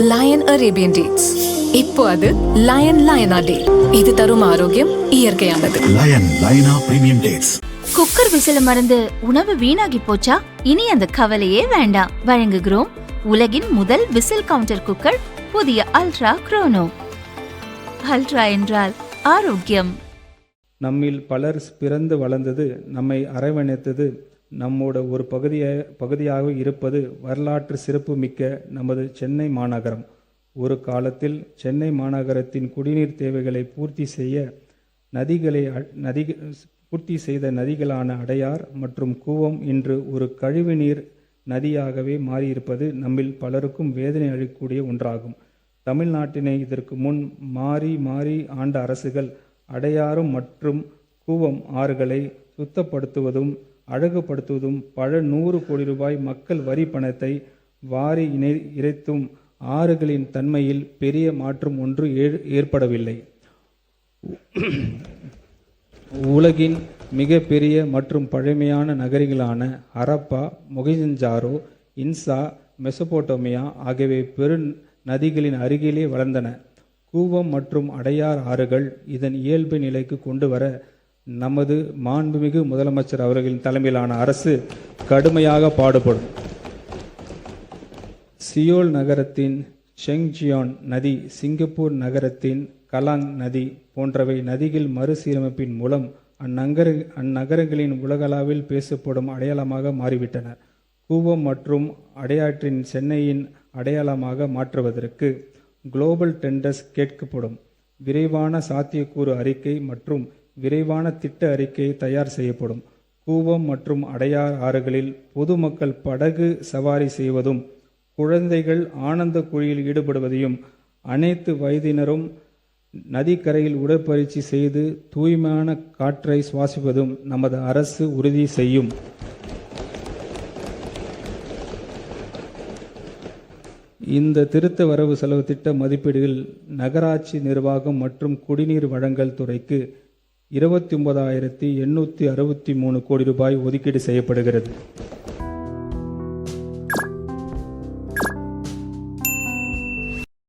Line Arabian dates. இப்போ அது line லயனா டே. இது தரும் ஆரோக்கியம் இயற்கையானது. லயனா பிரீமியம் டேட்ஸ். குக்கர் விசில மறந்து உணவு வீணாகி போச்சா? இனி அந்த கவலையே வேண்டாம். வழங்குகிறோம் உலகின் முதல் விசில் கவுண்டர் குக்கர், புதிய அல்ட்ரா குரோனோ. அல்ட்ரா என்றால் ஆரோக்கியம். நம்மில் பலர் பிறந்து வளர்ந்தது, நம்மை அரவணைத்தது, நம்மோட ஒரு பகுதியாக இருப்பது வரலாற்று சிறப்பு மிக்க நமது சென்னை மாநகரம். ஒரு காலத்தில் சென்னை மாநகரத்தின் குடிநீர் தேவைகளை பூர்த்தி செய்த நதிகளான அடையார் மற்றும் கூவம் இன்று ஒரு கழிவுநீர் நதியாகவே மாறியிருப்பது நம்மில் பலருக்கும் வேதனை அளிக்கக்கூடிய ஒன்றாகும். தமிழ்நாட்டினை இதற்கு முன் மாறி ஆண்ட அரசுகள் அடையாறும் மற்றும் கூவம் ஆறுகளை சுத்தப்படுத்துவதும் அழகுபடுத்துவதும் பல 100 கோடி ரூபாய் மக்கள் வரி பணத்தை வாரி இறைத்தும் ஆறுகளின் தன்மையில் பெரிய மாற்றம் ஒன்று ஏற்படவில்லை. உலகின் மிக பெரிய மற்றும் பழமையான நகரிகளான ஹரப்பா, மொஹெஞ்சதாரோ, இன்சா, மெசபோட்டோமியா ஆகியவை பெரு நதிகளின் அருகிலே வளர்ந்தன. கூவம் மற்றும் அடையார் ஆறுகள் இதன் இயல்பு நிலைக்கு கொண்டு வர நமது மாண்புமிகு முதலமைச்சர் அவர்களின் தலைமையிலான அரசு கடுமையாக பாடுபடும். சியோல் நகரத்தின் ஷெங்ஜியான் நதி, சிங்கப்பூர் நகரத்தின் கலாங் நதி போன்றவை நதிகள் மறுசீரமைப்பின் மூலம் அந்நகரங்களின் உலகளவில் பேசப்படும் அடையாளமாக மாறிவிட்டன. கூவம் மற்றும் அடையாற்றின் சென்னையின் அடையாளமாக மாற்றுவதற்கு குளோபல் டெண்டர்ஸ் கேட்கப்படும். விரைவான சாத்தியக்கூறு அறிக்கை மற்றும் விரைவான திட்ட அறிக்கை தயார் செய்யப்படும். கூவம் மற்றும் அடையார் ஆறுகளில் பொதுமக்கள் படகு சவாரி செய்வதும் குழந்தைகள் ஆனந்த குழியில் ஈடுபடுவதையும் அனைத்து வயதினரும் நதிக்கரையில் உடற்பயிற்சி செய்து தூய்மையான காற்றை சுவாசிப்பதும் நமது அரசு உறுதி செய்யும். இந்த திருத்த வரவு செலவு திட்ட மதிப்பீடுகள் நகராட்சி நிர்வாகம் மற்றும் குடிநீர் வழங்கல் துறைக்கு 29,863 கோடி ரூபாய் ஒதுக்கீடு செய்யப்படுகிறது.